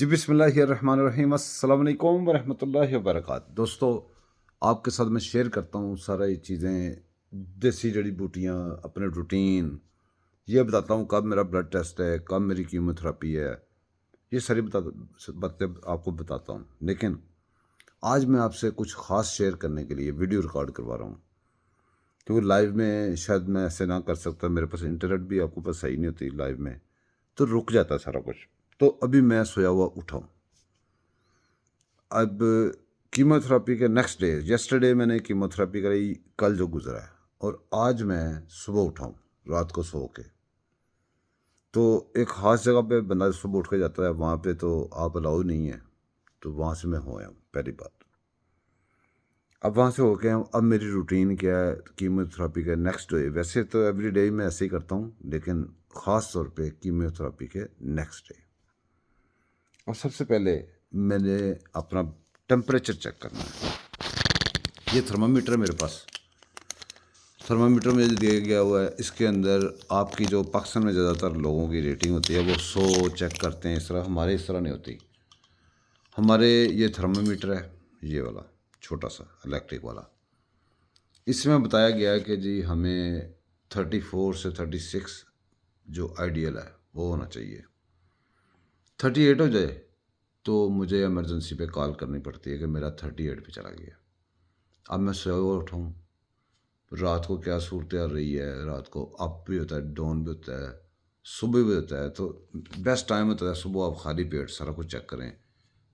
जी बिस्मिल्लाहिर्रहमानिर्रहीम अस्सलाम वालेकुम वरहमतुल्लाहि वबरकातुहू। दोस्तों, आपके साथ मैं शेयर करता हूँ सारा ये चीज़ें, देसी जड़ी बूटियाँ, अपने रूटीन। ये बताता हूँ कब मेरा ब्लड टेस्ट है, कब मेरी कीमोथेरेपी है। ये सारी बातें आपको बताता हूँ। लेकिन आज मैं आपसे कुछ ख़ास शेयर करने के लिए वीडियो रिकॉर्ड करवा रहा हूँ, क्योंकि लाइव में शायद मैं ऐसे ना कर सकता। मेरे पास इंटरनेट भी आपको पास सही नहीं होती लाइव में, तो रुक जाता है सारा कुछ। तो अभी मैं सोया हुआ उठाऊँ। अब कीमोथेरेपी के नेक्स्ट डे, यस्टरडे मैंने कीमोथेरेपी कराई, कल जो गुजरा है, और आज मैं सुबह उठाऊँ रात को सो के। तो एक ख़ास जगह पे बंदा सुबह उठ के जाता है, वहाँ पे तो आप अलाउ नहीं है, तो वहाँ से मैं हो आया हूँ पहली बात। अब वहाँ से हो के अब मेरी रूटीन क्या है कीमोथेरेपी के नेक्स्ट डे। वैसे तो एवरी डे मैं ऐसे ही करता हूँ, लेकिन ख़ास तौर पे कीमोथेरेपी के नेक्स्ट डे। और सबसे पहले मैंने अपना टेम्परेचर चेक करना है। ये थर्मामीटर है मेरे पास। थर्मामीटर में दिया गया हुआ है, इसके अंदर आपकी जो पाकिस्तान में ज़्यादातर लोगों की रेटिंग होती है वो 100 चेक करते हैं। इस तरह हमारे इस तरह नहीं होती। हमारे ये थर्मामीटर है, ये वाला छोटा सा इलेक्ट्रिक वाला। इसमें बताया गया है कि जी हमें 34 से 36 जो आइडियल है वो होना चाहिए। 38 हो जाए तो मुझे इमरजेंसी पे कॉल करनी पड़ती है कि मेरा 38 पे चला गया। अब मैं सोया हुआ उठाऊँ, रात को क्या सूरत आ रही है, रात को अप भी होता है, डाउन भी होता है, सुबह भी होता है। तो बेस्ट टाइम होता है सुबह। आप खाली पेट सारा कुछ चेक करें,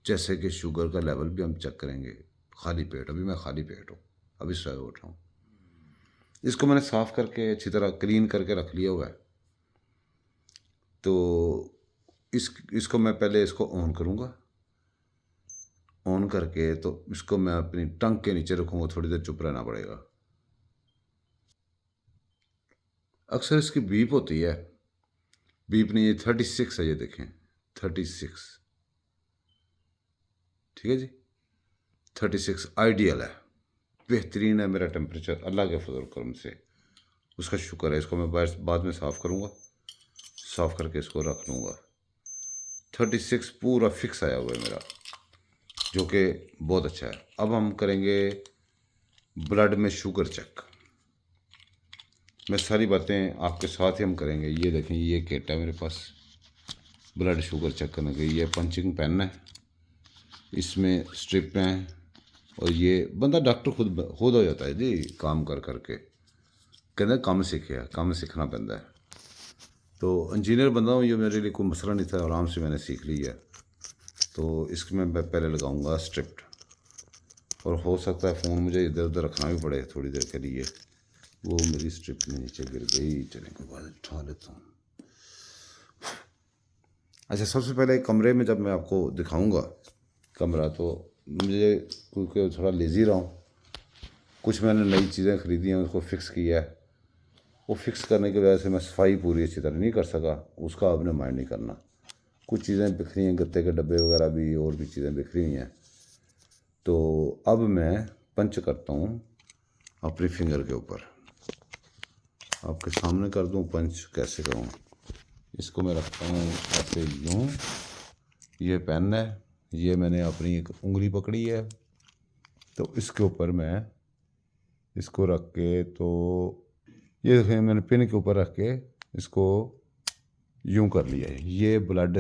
जैसे कि शुगर का लेवल भी हम चेक करेंगे खाली पेट। अभी मैं खाली पेट हूँ, अभी सोया हुआ उठाऊँ। इसको मैंने साफ़ करके अच्छी तरह क्लीन करके रख लिया हुआ है। तो इसको मैं पहले इसको ऑन करूँगा। ऑन करके तो इसको मैं अपनी टंग के नीचे रखूँगा, थोड़ी देर चुप रहना पड़ेगा। अक्सर इसकी बीप होती है, बीप नहीं, ये 36 है, ये देखें 36। ठीक है जी, 36 आइडियल है, बेहतरीन है मेरा टेम्परेचर, अल्लाह के फजल करम से उसका शुक्र है। इसको मैं बाद में साफ़ करूँगा, साफ़ करके इसको रख लूँगा। 36 पूरा फिक्स आया हुआ है मेरा, जो कि बहुत अच्छा है। अब हम करेंगे ब्लड में शुगर चेक। मैं सारी बातें आपके साथ ही हम करेंगे। ये देखें, ये किट है मेरे पास ब्लड शुगर चेक करने की। ये पंचिंग पेन है, इसमें स्ट्रिप हैं, और ये बंदा डॉक्टर खुद हो जाता है जी काम कर करके। कहते काम सीखे, काम सीखना पैंदा है। तो इंजीनियर बंदा हूँ, ये मेरे लिए कोई मसला नहीं था, आराम से मैंने सीख ली है। तो इसमें मैं पहले लगाऊंगा स्ट्रिप्ट, और हो सकता है फ़ोन मुझे इधर उधर रखना भी पड़े थोड़ी देर के लिए। वो मेरी स्ट्रिप में नीचे गिर गई, चले के बाद उठा लेता हूँ। अच्छा, सबसे पहले कमरे में जब मैं आपको दिखाऊंगा कमरा, तो मुझे क्योंकि थोड़ा लेज़ी रहा हूँ, कुछ मैंने नई चीज़ें ख़रीदी हैं, उसको फ़िक्स किया है। वो फिक्स करने की वजह से मैं सफाई पूरी अच्छी तरह नहीं कर सका। उसका आपने माइंड नहीं करना। कुछ चीज़ें बिखरी हैं, गत्ते के डब्बे वगैरह भी, और भी चीज़ें बिखरी हुई हैं। तो अब मैं पंच करता हूँ अपनी फिंगर के ऊपर। आपके सामने कर दूँ पंच, कैसे करूँ। इसको मैं रखता हूँ ऐसे यूँ। ये पेन है, ये मैंने अपनी एक उंगली पकड़ी है, तो इसके ऊपर मैं इसको रख के, तो ये देखें मैंने पिन के ऊपर रख के इसको यूं कर लिया है। ये ब्लड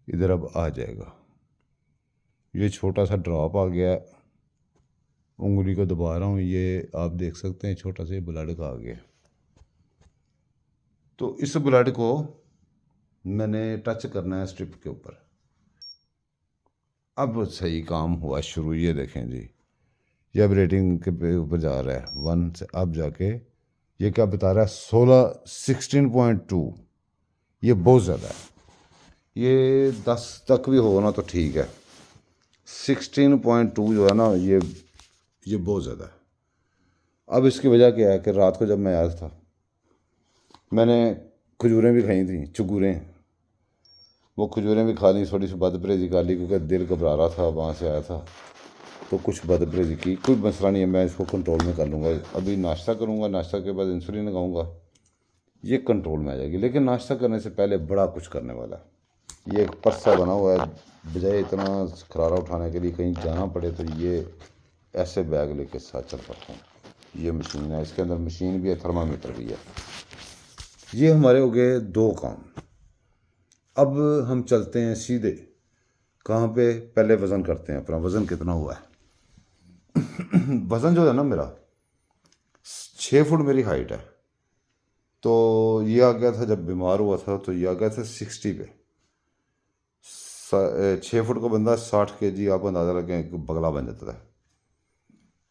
इधर अब आ जाएगा। ये छोटा सा ड्रॉप आ गया, उंगली को दबा रहा हूँ, ये आप देख सकते हैं छोटा सा ब्लड का आ गया। तो इस ब्लड को मैंने टच करना है स्ट्रिप के ऊपर। अब सही काम हुआ शुरू। ये देखें जी, ये अब रेटिंग के ऊपर जा रहा है 1 से। अब जाके ये क्या बता रहा है, 16 ये बहुत ज़्यादा है। ये 10 तक भी होना तो ठीक है, 16.2 जो है ना, ये बहुत ज़्यादा है। अब इसकी वजह क्या है कि रात को जब मैं आया था, मैंने खजूरें भी खाई थी, चुगूरें। वो खजूरें भी खा ली, थोड़ी सी बदपरहेज़ी कर ली, क्योंकि दिल घबरा रहा था, वहाँ से आया था, तो कुछ बदपरहेज़ी की। कोई मसला नहीं है, मैं इसको कंट्रोल में कर लूँगा। अभी नाश्ता करूँगा, नाश्ता के बाद इंसुलिन लगाऊँगा, ये कंट्रोल में आ जाएगी। लेकिन नाश्ता करने से पहले बड़ा कुछ करने वाला है। ये एक पर्सा बना हुआ है, बजाय इतना खरारा उठाने के लिए कहीं जाना पड़े तो ये ऐसे बैग लेके साथ चल पड़ता हूँ। ये मशीन है, इसके अंदर मशीन भी है, थर्मामीटर भी है। ये हमारे हो गए 2 काम। अब हम चलते हैं सीधे कहाँ पे, पहले वज़न करते हैं अपना, वज़न कितना हुआ है। वज़न जो है ना मेरा 6 फुट मेरी हाइट है, तो ये आ गया था जब बीमार हुआ था, तो ये आ गया था 60 पे। 6 फुट का बंदा 60 kg, आपको अंदाज़ा लगे बगला बन जाता था।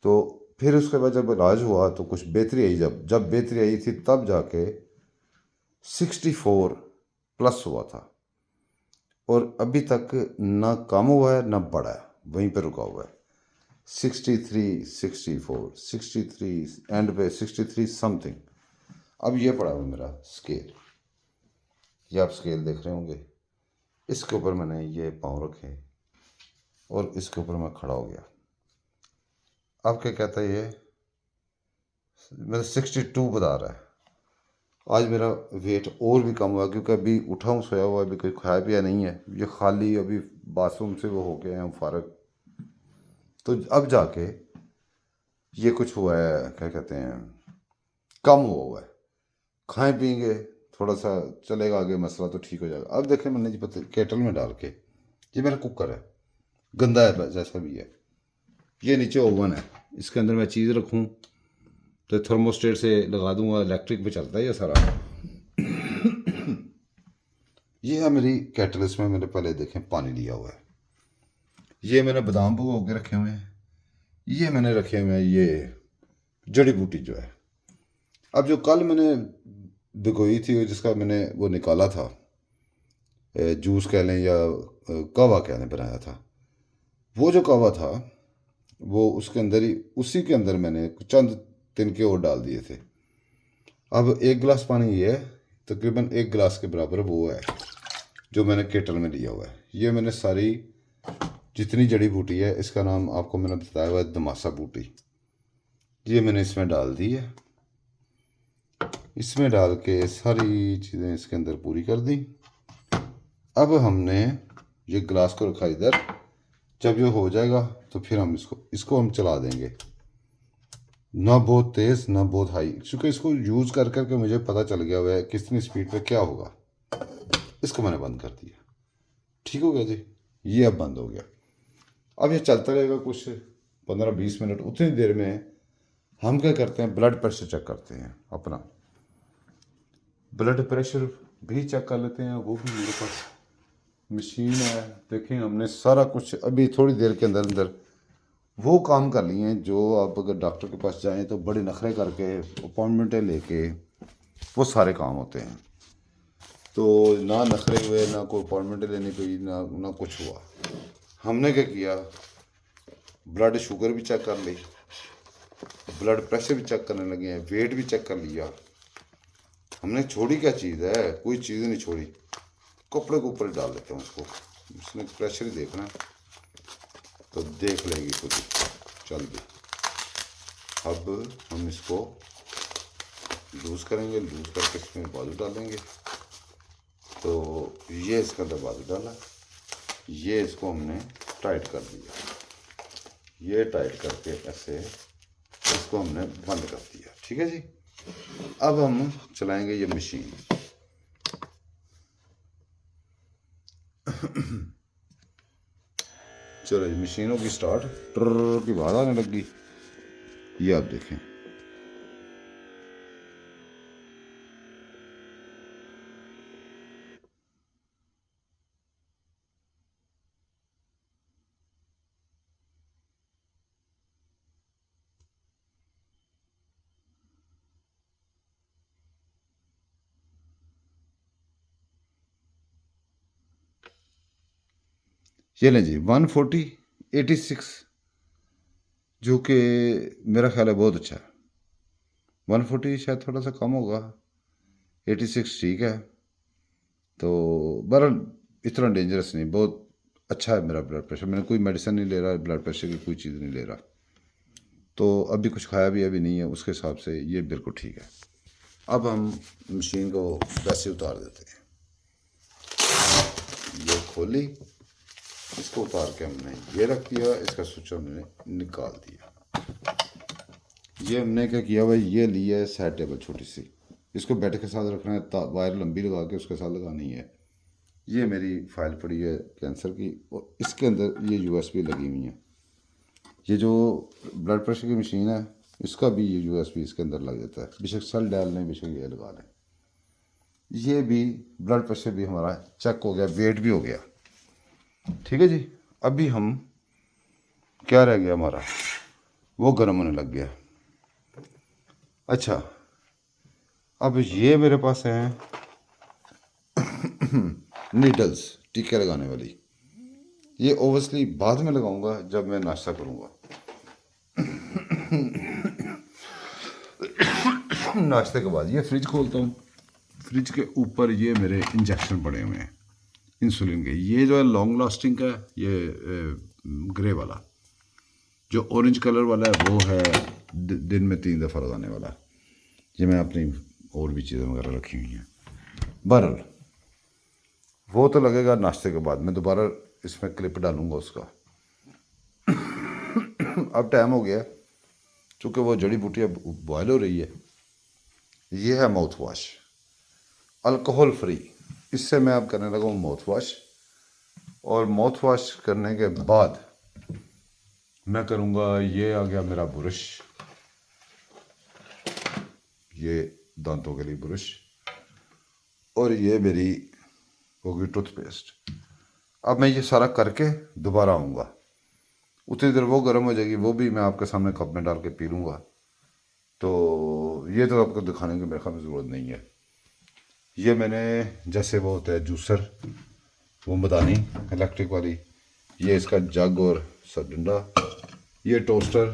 तो फिर उसके बाद जब इलाज हुआ तो कुछ बेहतरी आई, जब बेहतरी आई थी तब जाके 64 प्लस हुआ था, और अभी तक ना कम हुआ है ना बढ़ा है, वहीं पे रुका हुआ है। 63, 64, 63 एंड पे 63 समथिंग। अब ये पड़ा हुआ मेरा स्केल, ये आप स्केल देख रहे होंगे। इसके ऊपर मैंने ये पाँव रखे और इसके ऊपर मैं खड़ा हो गया। अब क्या कहता है ये, मेरा 62 बता रहा है। आज मेरा वेट और भी कम हुआ, क्योंकि अभी उठा हूँ, सोया हुआ, अभी कोई खाया पिया नहीं है, ये खाली अभी बाथरूम से वो हो गए हैं फारग। तो अब जाके ये कुछ हुआ है, क्या कहते हैं, कम हुआ है। खाएं पिएंगे थोड़ा सा चलेगा, आगे मसला तो ठीक हो जाएगा। अब देखें मैंने जी पता केटल में डाल के, ये मेरा कुकर है, गंदा है जैसा भी है। ये नीचे ओवन है, इसके अंदर मैं चीज़ रखूँ तो थर्मोस्टेट से लगा दूंगा, इलेक्ट्रिक पे चलता है ये सारा। ये है मेरी केटल, इसमें मैंने पहले देखें पानी लिया हुआ है। ये मैंने बादाम भिगो के रखे हुए हैं। ये मैंने रखे हुए हैं ये जड़ी बूटी जो है। अब जो कल मैंने भिगोई थी, जिसका मैंने वो निकाला था, जूस कह लें या कहवा कह लें, बनाया था, वो जो कहवा था वो उसके अंदर ही, उसी के अंदर मैंने चंद तिनके और डाल दिए थे। अब 1 गिलास पानी ये है, तकरीबन 1 गिलास के बराबर वो है जो मैंने केटल में लिया हुआ है। ये मैंने सारी जितनी जड़ी बूटी है, इसका नाम आपको मैंने बताया हुआ है दमासा बूटी, ये मैंने इसमें डाल दी है। इसमें डाल के सारी चीज़ें इसके अंदर पूरी कर दी। अब हमने ये गिलास को रखा इधर, जब ये हो जाएगा तो फिर हम इसको हम चला देंगे, ना बहुत तेज़ ना बहुत हाई, क्योंकि इसको यूज़ कर करके मुझे पता चल गया हुआ है कितनी स्पीड पे क्या होगा। इसको मैंने बंद कर दिया, ठीक हो गया जी, ये अब बंद हो गया। अब ये चलता रहेगा कुछ 15-20 मिनट। उतनी देर में हम क्या करते हैं, ब्लड प्रेशर चेक करते हैं अपना। ब्लड प्रेशर भी चेक कर लेते हैं, वो भी मेरे पास मशीन है। देखें हमने सारा कुछ अभी थोड़ी देर के अंदर अंदर वो काम कर लिए हैं जो आप अगर डॉक्टर के पास जाएं तो बड़े नखरे करके अपॉइंटमेंटें लेके वो सारे काम होते हैं। तो ना नखरे हुए, ना कोई अपॉइंटमेंट लेनी पड़ी, ना कुछ हुआ। हमने क्या किया, ब्लड शुगर भी चेक कर ली, ब्लड प्रेशर भी चेक करने लगे हैं, वेट भी चेक कर लिया। हमने छोड़ी क्या चीज़ है, कोई चीज़ नहीं छोड़ी। कपड़े के ऊपर डाल देते हैं उसको, उसने प्रेशर ही देखना तो देख लेंगे खुद ही, चल भी। अब हम इसको लूज़ करेंगे, लूज़ करके इसमें बाजू डालेंगे। तो ये इसका अंदर बाजू डाला, ये इसको हमने टाइट कर दिया, ये टाइट करके ऐसे इसको हमने बंद कर दिया, ठीक है जी। अब हम चलाएंगे ये मशीन। चलो ये मशीनों की स्टार्ट, ट्र की आवाज़ आने लगी, ये आप देखें। ये लें जी 140/86, जो कि मेरा ख्याल है बहुत अच्छा है। 140 शायद थोड़ा सा कम होगा, 86 ठीक है। तो बहरहाल इतना डेंजरस नहीं, बहुत अच्छा है मेरा ब्लड प्रेशर। मैंने कोई मेडिसिन नहीं ले रहा, ब्लड प्रेशर की कोई चीज़ नहीं ले रहा, तो अभी कुछ खाया भी अभी नहीं है, उसके हिसाब से ये बिल्कुल ठीक है। अब हम मशीन को वैसे उतार देते हैं। ये खोली, इसको उतार के हमने ये रख दिया, इसका स्विच हमने निकाल दिया। ये हमने क्या किया भाई, ये लिया है साइड टेबल छोटी सी, इसको बेड के साथ रखना है, वायर लंबी लगा के उसके साथ लगानी है। ये मेरी फाइल पड़ी है कैंसर की, और इसके अंदर ये यूएसबी लगी हुई है। ये जो ब्लड प्रेशर की मशीन है, इसका भी ये यूएसबी इसके अंदर लग जाता है, बेशक सेल डाल लें, बेशक ये लगा लें। ये भी ब्लड प्रेशर भी हमारा चेक हो गया, वेट भी हो गया, ठीक है जी। अभी हम क्या रह गया हमारा, वो गर्म होने लग गया। अच्छा, अब ये मेरे पास हैं नीडल्स, टीके लगाने वाली। ये ओवसली बाद में लगाऊंगा जब मैं नाश्ता करूंगा। नाश्ते के बाद ये फ्रिज खोलता हूँ, फ्रिज के ऊपर ये मेरे इंजेक्शन पड़े हुए हैं इंसुलिन के। ये जो है लॉन्ग लास्टिंग का, ये ग्रे वाला, जो ऑरेंज कलर वाला है वो है दिन में 3 दफ़ा लगाने वाला। ये मैं अपनी और भी चीज़ें वगैरह रखी हुई हैं। बहरहाल वो तो लगेगा नाश्ते के बाद, मैं दोबारा इसमें क्लिप डालूंगा उसका। अब टाइम हो गया, चूँकि वो जड़ी बूटियाँ बॉयल हो रही है। ये है माउथ वॉश, अल्कोहल फ्री। इससे मैं अब करने लगा हूँ माउथ वॉश, और माउथ वॉश करने के बाद मैं करूँगा, ये आ गया मेरा ब्रश, ये दांतों के लिए ब्रश, और ये मेरी होगी टूथपेस्ट। अब मैं ये सारा करके दोबारा आऊँगा, उतनी देर वो गर्म हो जाएगी, वो भी मैं आपके सामने कप में डाल के पी लूँगा। तो ये तो आपको दिखाने की मेरे ख्याल में ज़रूरत नहीं है। ये मैंने, जैसे वो होता है जूसर, वो मदानी इलेक्ट्रिक वाली, ये इसका जग और डंडा, ये टोस्टर।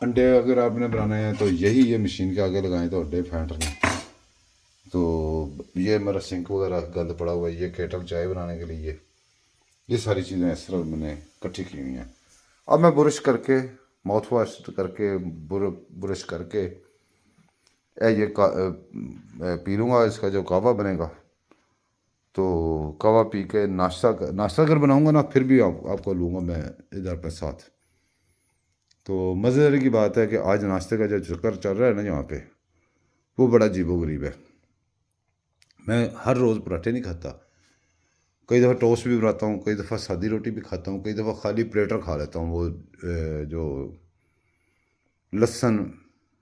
अंडे अगर आपने बनाने हैं तो यही ये मशीन के आगे लगाएं तो अंडे फेंट रहे हैं। तो ये मेरा सिंक वगैरह गंद पड़ा हुआ है, ये केटल चाय बनाने के लिए, ये सारी चीज़ें इस तरह मैंने इकट्ठी की हुई हैं। अब मैं ब्रश करके, माउथ वॉश करके, ब्रश करके ये पी लूँगा इसका जो कावा बनेगा। तो कावा पी के नाश्ता अगर बनाऊँगा ना, फिर भी आपको लूँगा मैं इधर पे साथ। तो मज़ेदारी की बात है कि आज नाश्ते का जो चक्कर चल रहा है ना यहाँ पे, वो बड़ा अजीबोगरीब है। मैं हर रोज़ पराठे नहीं खाता, कई दफ़ा टोस्ट भी बनाता हूँ, कई दफ़ा सादी रोटी भी खाता हूँ, कई दफ़ा खाली प्लेटर खा लेता हूँ। वो जो लहसुन,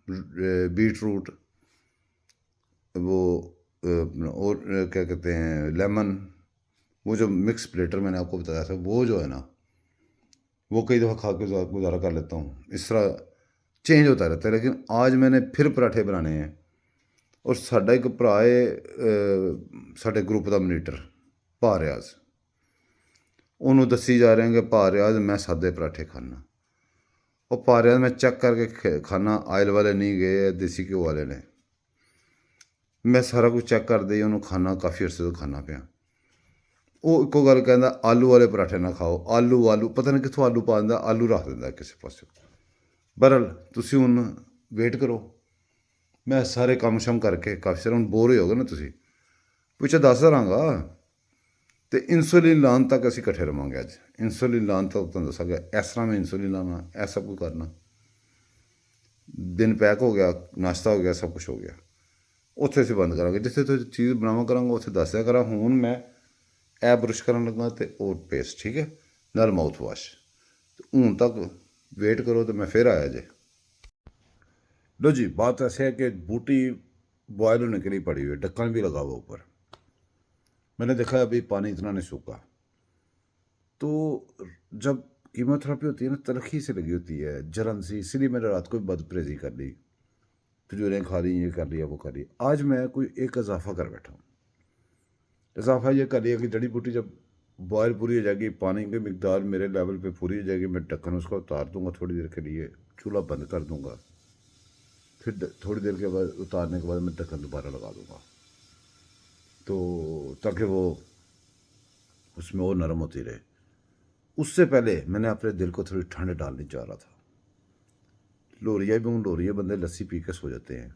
बीट रूट, वो और क्या कहते हैं, लेमन, वो जो मिक्स प्लेटर मैंने आपको बताया था, वो जो है ना, वो कई दफ़ा खा के गुजारा कर लेता हूँ। इस तरह चेंज होता रहता है। लेकिन आज मैंने फिर पराठे बनाने हैं, और साडा एक भरा है साडे ग्रुप का मनीटर भा रियाज, उन्होंने दसी जा रहे हैं कि भा रियाज मैं सादे पराठे खाना। और भा रियाज मैं चेक करके खाना, आयल वाले नहीं गए, देसी घ्यो वाले ने। मैं सारा कुछ चेक करदे ही उन्होंने खाना, काफ़ी अरसे तो खाना पिया। ਉਹ ਇੱਕੋ ਗੱਲ ਕਹਿੰਦਾ, ਆਲੂ वाले पराठे ना खाओ, आलू पता नहीं कितों आलू पा दिंदा, आलू रख दिंदा किसी पासे। बहरहाल तुसी हुण वेट करो, मैं सारे काम शम करके काफ़ी सारे, हुण बोर हो गए ना तुसी, पिछे दस रहांगा। तो इंसुलिन लान तक असीं इकट्ठे रवांगे। अज इंसुलिन लान तक तुहानूं दस्सांगा इस तरह मैं इंसुलिन लाना, ऐ सब कुछ करना। दिन पैक हो गया, नाश्ता हो गया, सब कुछ हो गया, उत्थे असीं बंद करांगे। जिथे तुसीं चीज़ बनावा करांगा उत्थे दस दिया करा। हुण मैं ए ब्रश करन लगा तो और पेस्ट, ठीक है, नाल माउथ वॉश। तो हूँ तक वेट करो, तो मैं फिर आया जे। लो जी, बात ऐसे है कि बूटी बॉयल होने के लिए पड़ी हुई है, ढक्कन भी लगा हुआ ऊपर। मैंने देखा अभी पानी इतना नहीं सूखा। तो जब कीमोथेरेपी होती है ना, तलखी से लगी होती है, जलन सी, इसलिए मैंने रात को भी बदपरहेजी कर ली, खजूरें खा ली, ये कर लिया, वो कर लिया। आज मैं कोई एक इजाफा कर बैठा हूँ। इजाफा ये कर लिया कि जड़ी बूटी जब बॉयल पूरी हो जाएगी, पानी की मिकदार मेरे लेवल पे पूरी हो जाएगी, मैं ढक्कन उसका उतार दूंगा थोड़ी देर के लिए, चूल्हा बंद कर दूंगा। फिर थोड़ी देर के बाद, उतारने के बाद मैं ढक्कन दोबारा लगा दूंगा, तो ताकि वो उसमें और नरम होती रहे। उससे पहले मैंने अपने दिल को थोड़ी ठंड डालनी चाह रहा था। लोरिया भी हूँ, लोरिया बंदे लस्सी पी के सो जाते हैं।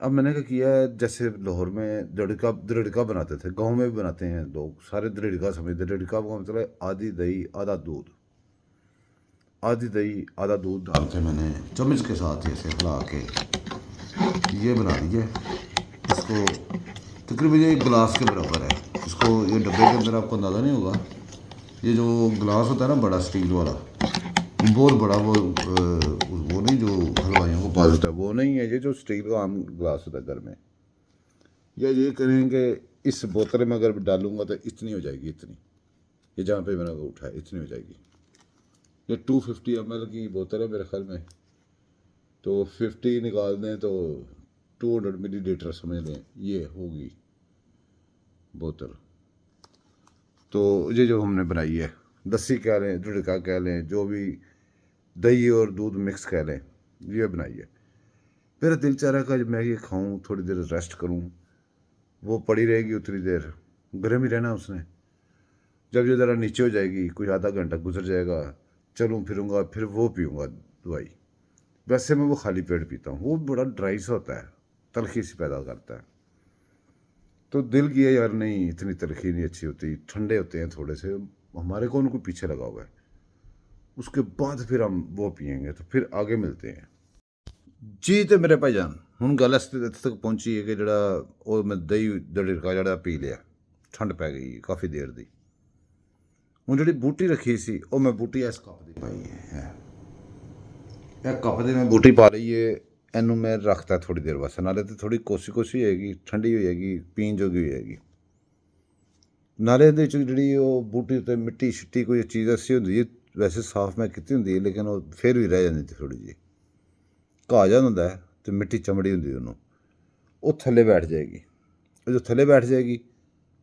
अब मैंने क्या किया है, जैसे लाहौर में दृढ़का बनाते थे, गांव में भी बनाते हैं लोग, सारे दृढ़का समझते। दृढ़का का मतलब है आधी दही आधा दूध, आधी दही आधा दूध डाल के मैंने चम्मच के साथ ऐसे हिला के ये बना दिए। इसको तकरीबन ये एक गिलास के बराबर है। इसको ये डब्बे के अंदर आपको अंदाज़ा नहीं होगा, ये जो गिलास होता है ना बड़ा स्टील वाला, बहुत बड़ा, वो नहीं जो हलवाइयों को पास होता है, वो नहीं है। ये जो स्टील का आम गिलास होता है घर में, ये करेंगे इस बोतल में अगर डालूंगा तो इतनी हो जाएगी, इतनी, ये जहाँ पे मैंने उठाया इतनी हो जाएगी। ये 250 ml की बोतल है मेरे ख्याल में, तो 50 निकाल दें तो 200 मिलीलीटर समझ लें ये होगी बोतल। तो ये जो हमने बनाई है, लस्सी कह लें, दृढ़का कह लें, जो भी दही और दूध मिक्स कह लें, ये बनाई है। मेरा दिल चाह रहा है कि मैं ये खाऊं, थोड़ी देर रेस्ट करूं, वो पड़ी रहेगी उतनी देर, गर्म ही रहना उसने। जब ये ज़रा नीचे हो जाएगी, कुछ आधा घंटा गुजर जाएगा, चलूँ फिरूँगा, फिर वो पीऊँगा दवाई। वैसे मैं वो खाली पेट पीता हूँ, वो बड़ा ड्राई सा होता है, तलखी सी पैदा करता है। तो दिल किया यार नहीं, इतनी तलखी नहीं अच्छी होती, ठंडे होते हैं थोड़े से, हमारे कौन को पीछे लगा हुआ है। उसके बाद फिर हम वो पियेंगे, तो फिर आगे मिलते हैं जी। तो मेरे भाईजान हुण गल इस तक पहुंची है कि जड़ा वो मैं दही दड़िरका जड़ा पी लिया, ठंड पै गई काफ़ी देर दी। हुण जी बूटी रखी सी, वो मैं बूटी इस कप की पाई है, यह कप की मैं बूटी पा ली है। इनू मैं रखता थोड़ी देर वास्ते, नाले तो थोड़ी कोसी कोसी होएगी, ठंडी हो जाएगी, पीन जोगी हो जाएगी। नाले जी वो बूटी उत्ते मिट्टी शिट्टी कोई चीज़ ऐसी होंगी है, वैसे साफ मैं की होंगी है, लेकिन वो फिर भी रह जाती थी थोड़ी जी, घा जा होंदा है तो मिट्टी चमड़ी होंगी उन्होंने, वो थले बैठ जाएगी। जो थले बैठ जाएगी,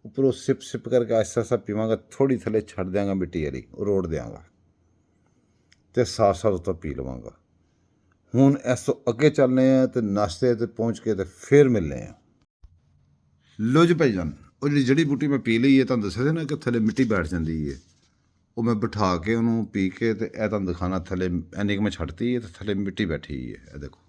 ऊपर सिप सिप करके आहिस्ता आहिस्ता पीवांगा, थोड़ी थले छड़ देंगा मिट्टी वाली, रोड़ देंगा, तो साफ साफ उत्तर पी लवांगा। हुण इस तो अगे चलने हैं, तो नाश्ते ते पहुँच के तो फिर मिलने हैं। लो जी भाईजान, वो जी जड़ी बूटी मैं पी ली है, तुहानूं दस्सिया ना कि थले मिट्टी बैठ जाती है, वो मैं बिठा के उन्होंने पी के, तो यह तुहानूं दिखाना थले इन्नी कि मैं छड्डती है, तो थले मिट्टी बैठी हुई है, यह देखो।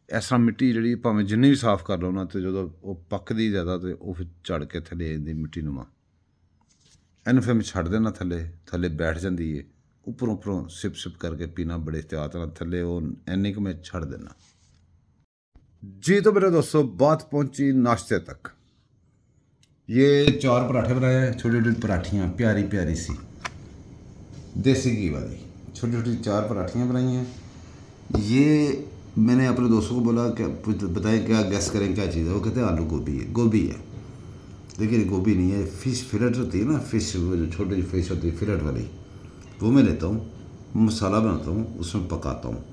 इस तरह मिट्टी जी भावें जिन्नी भी साफ कर लो ना, तो जो वो पकदी ज़्यादा तो वो फिर झड़ के थले आती मिट्टी नुमा। इन्हू फिर मैं छड़ देना थले, थले बैठ जाती है, उपरों उपरों सिप सिप करके पीना बड़े एहतियात नाल, थले वो इन्नी कि मैं छड़ देना जी। तो मेरे दोस्तों बात पहुंची नाश्ते तक। ये 4 पराठे बनाए, छोटी छोटी पराठियाँ प्यारी प्यारी सी देसी घी वाली, छोटी छोटी 4 पराठियाँ बनाई हैं। ये मैंने अपने दोस्तों को बोला कि बताएं क्या गैस करें क्या चीज़ है, वो कहते हैं आलू गोभी है। गोभी है, लेकिन गोभी नहीं है, फ़िश फिलेट होती है ना, फ़िश वो जो छोटी फ़िश होती है फिलेट वाली, वो मैं लेता हूँ, मसाला बनाता हूँ, उसमें पकाता हूँ।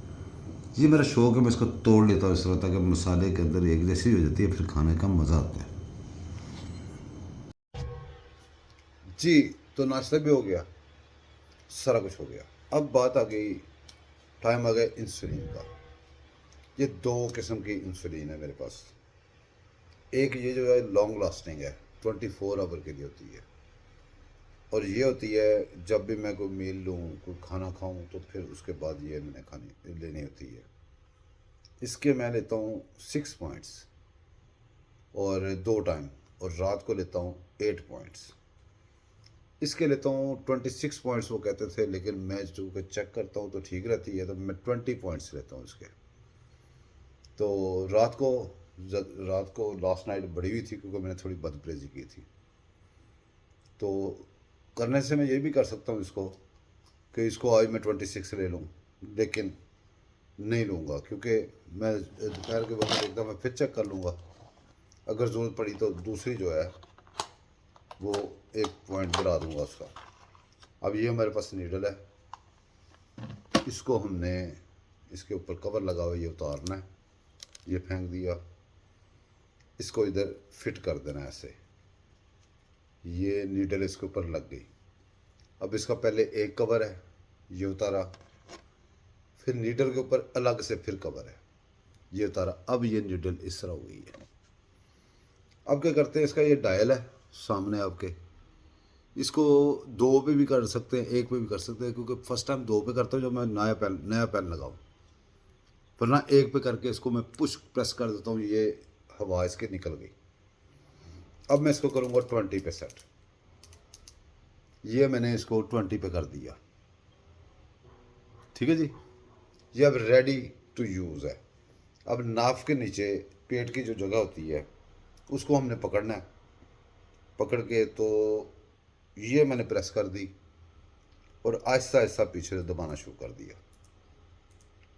ये मेरा शौक़ है, मैं इसको तोड़ लेता हूँ इस तरह, ताकि मसाले के अंदर एक जैसी हो जाती है, फिर खाने का मज़ा आता है जी। तो नाश्ता भी हो गया, सारा कुछ हो गया। अब बात आ गई, टाइम आ गया इंसुलिन का। ये 2 किस्म की इंसुलिन है मेरे पास। एक ये जो है लॉन्ग लास्टिंग है, 24 आवर के लिए होती है, और ये होती है जब भी मैं कोई मील लूँ, कोई खाना खाऊँ, तो फिर उसके बाद ये मैंने खानी लेनी होती है। इसके मैं लेता हूँ 6 पॉइंट्स और 2 टाइम, और रात को लेता हूँ 8 पॉइंट्स। इसके लेता हूँ 26 पॉइंट्स वो कहते थे, लेकिन मैं जो कि चेक करता हूँ तो ठीक रहती है, तो मैं 20 पॉइंट्स लेता हूँ इसके। तो रात को लास्ट नाइट बढ़ी हुई थी, क्योंकि मैंने थोड़ी बदपरहेज़ी की थी। तो करने से मैं ये भी कर सकता हूँ इसको, कि इसको आज मैं 26 ले लूँ, लेकिन नहीं लूँगा, क्योंकि मैं दोपहर के वक्त देखता मैं फिर चेक कर लूँगा, अगर ज़रूरत पड़ी तो दूसरी जो है वो 1 पॉइंट बढ़ा दूँगा उसका। अब ये हमारे पास नीडल है, इसको हमने इसके ऊपर कवर लगा हुआ ये उतारना है, ये फेंक दिया, इसको इधर फिट कर देना है ऐसे, ये नीडल इसके ऊपर लग गई। अब इसका पहले एक कवर है, ये उतारा, फिर नीडल के ऊपर अलग से फिर कवर है, ये उतारा, अब ये नीडल इस तरह हो गई है। अब क्या करते हैं, इसका ये डायल है सामने आपके, इसको 2 पे भी कर सकते हैं, 1 पे भी कर सकते हैं, क्योंकि फर्स्ट टाइम 2 पे करता हूँ जब मैं नया पेन लगाऊँ, वरना 1 पे करके इसको मैं पुश प्रेस कर देता हूँ, ये हवा इसके निकल गई। अब मैं इसको करूँगा 20 पे सेट। ये मैंने इसको 20 पे कर दिया, ठीक है जी। ये अब रेडी टू यूज़ है। अब नाफ के नीचे पेट की जो जगह होती है उसको हमने पकड़ना है। पकड़ के तो ये मैंने प्रेस कर दी और आहिस्ता आहिस्ता पीछे से दबाना शुरू कर दिया।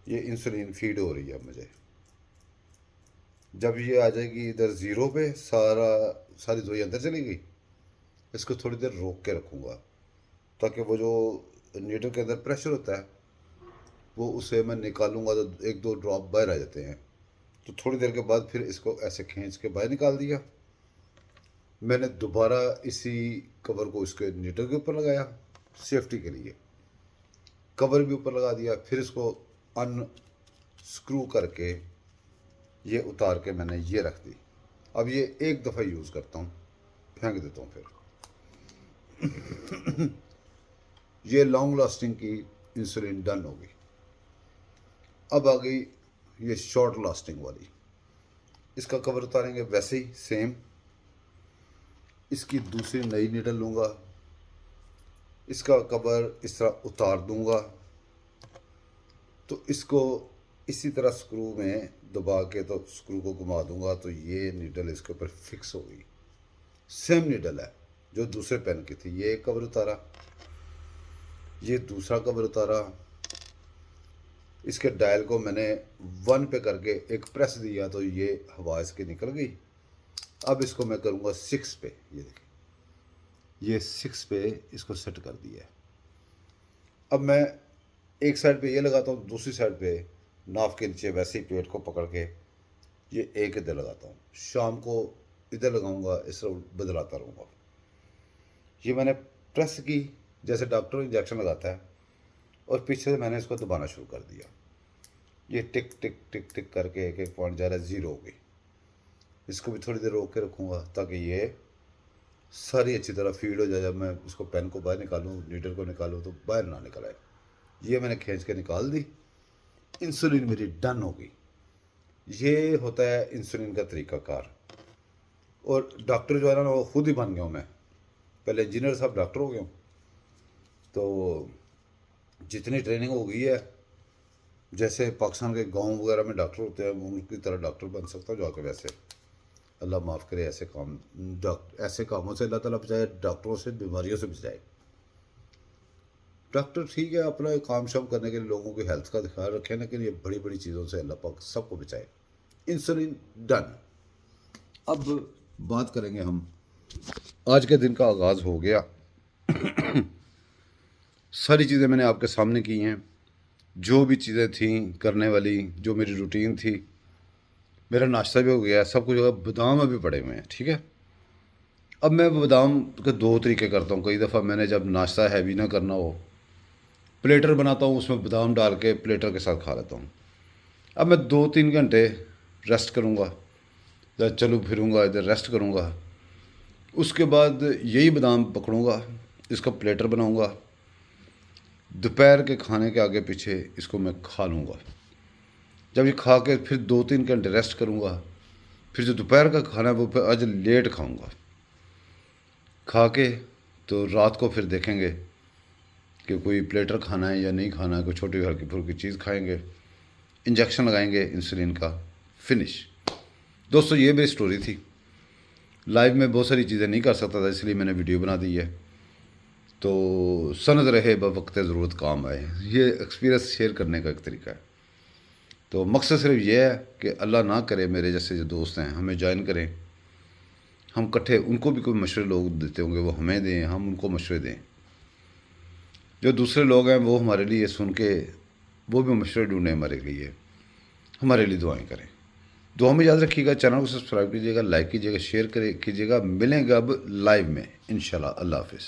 ये इंसुलिन फीड हो रही है मुझे। जब ये आ जाएगी इधर 0 पे, सारी दवाई अंदर चली गई, इसको थोड़ी देर रोक के रखूँगा ताकि वो जो नीडल के अंदर प्रेशर होता है वो उसे मैं निकालूंगा तो 1-2 ड्रॉप बाहर आ जाते हैं। तो थोड़ी देर के बाद फिर इसको ऐसे खींच के बाहर निकाल दिया। मैंने दोबारा इसी कवर को इसके नीडल के ऊपर लगाया सेफ्टी के लिए, कवर भी ऊपर लगा दिया। फिर इसको अनस्क्रू करके ये उतार के मैंने ये रख दी। अब ये एक दफ़ा यूज़ करता हूँ, फेंक देता हूँ फिर। ये लॉन्ग लास्टिंग की इंसुलिन डन होगी। अब आ गई ये शॉर्ट लास्टिंग वाली। इसका कवर उतारेंगे वैसे ही सेम। इसकी दूसरी नई नीडल लूँगा, इसका कवर इस तरह उतार दूँगा, तो इसको इसी तरह स्क्रू में दबा के तो स्क्रू को घुमा दूँगा तो ये नीडल इसके ऊपर फिक्स हो गई। सेम नीडल है जो दूसरे पेन की थी। ये एक कवर उतारा, ये दूसरा कवर उतारा, इसके डायल को मैंने 1 पे करके एक प्रेस दिया तो ये हवा इसकी निकल गई। अब इसको मैं करूँगा 6 पे। ये देखिए, ये 6 पे इसको सेट कर दिया है। अब मैं एक साइड पे ये लगाता हूँ, दूसरी साइड पे नाफ के नीचे वैसे ही पेट को पकड़ के ये एक इधर लगाता हूँ। शाम को इधर लगाऊंगा, इस तरह बदलाता रहूँगा। ये मैंने प्रेस की जैसे डॉक्टर इंजेक्शन लगाता है और पीछे से मैंने इसको दबाना शुरू कर दिया। ये टिक टिक टिक टिक करके एक एक पॉइंट जा रहा है, 0 हो गई। इसको भी थोड़ी देर रोक के रखूँगा ताकि ये सारी अच्छी तरह फीड हो जाए। जब मैं इसको पेन को बाहर निकालूँ, नीडल को निकालूँ तो बाहर ना निकल आए। ये मैंने खींच के निकाल दी। इंसुलिन मेरी डन हो गई। ये होता है इंसुलिन का तरीक़ाकार। और डॉक्टर जो है ना वो खुद ही बन गया हूँ मैं। पहले इंजीनियर साहब डॉक्टर हो गया हूँ, तो जितनी ट्रेनिंग हो गई है, जैसे पाकिस्तान के गांव वगैरह में डॉक्टर होते हैं उनकी तरह डॉक्टर बन सकता हूँ जाकर। वैसे अल्लाह माफ़ करे ऐसे कामों से अल्लाह ताला बचाए, डॉक्टरों से, बीमारियों से बचाए। डॉक्टर ठीक है अपना काम शाम करने के लिए लोगों की हेल्थ का ख्याल रखें, लेकिन ये बड़ी बड़ी चीज़ों से अल्लाह पाक सबको बचाए। Insulin done. अब बात करेंगे हम, आज के दिन का आगाज़ हो गया। सारी चीज़ें मैंने आपके सामने की हैं, जो भी चीज़ें थी करने वाली, जो मेरी रूटीन थी। मेरा नाश्ता भी हो गया, सब कुछ हो गया। बादाम अभी पड़े हुए हैं, ठीक है। अब मैं बादाम के 2 तरीके करता हूँ। कई दफ़ा मैंने जब नाश्ता हैवी ना करना हो, प्लेटर बनाता हूँ, उसमें बादाम डाल के प्लेटर के साथ खा लेता हूँ। अब मैं 2-3 घंटे रेस्ट करूँगा, इधर चलूँ फिरूँगा, इधर रेस्ट करूँगा। उसके बाद यही बादाम पकड़ूँगा, इसका प्लेटर बनाऊँगा, दोपहर के खाने के आगे पीछे इसको मैं खा लूँगा। जब ये खा के फिर 2-3 घंटे रेस्ट करूँगा, फिर जो दोपहर का खाना है वो फिर आज लेट खाऊँगा। खा के तो रात को फिर देखेंगे कि कोई प्लेटर खाना है या नहीं खाना है, कोई छोटी हल्की फुल्की चीज़ खाएंगे, इंजेक्शन लगाएंगे इंसुलिन का, फिनिश। दोस्तों ये मेरी स्टोरी थी। लाइव में बहुत सारी चीज़ें नहीं कर सकता था, इसलिए मैंने वीडियो बना दी है, तो सनद रहे बवक्त ज़रूरत काम आए। ये एक्सपीरियंस शेयर करने का एक तरीका है। तो मकसद सिर्फ ये है कि अल्लाह ना करे मेरे जैसे जो दोस्त हैं हमें ज्वाइन करें, हम इकट्ठे, उनको भी कोई मशवरे लोग देते होंगे वो हमें दें, हम उनको मशवरे दें। जो दूसरे लोग हैं वो हमारे लिए सुन के वो भी मशवरे ढूंढें हमारे लिए, हमारे लिए दुआएं करें। दुआ में याद रखिएगा, चैनल को सब्सक्राइब कीजिएगा, लाइक कीजिएगा, शेयर कीजिएगा। मिलेंगे अब लाइव में इंशाल्लाह। अल्लाह हाफिज़।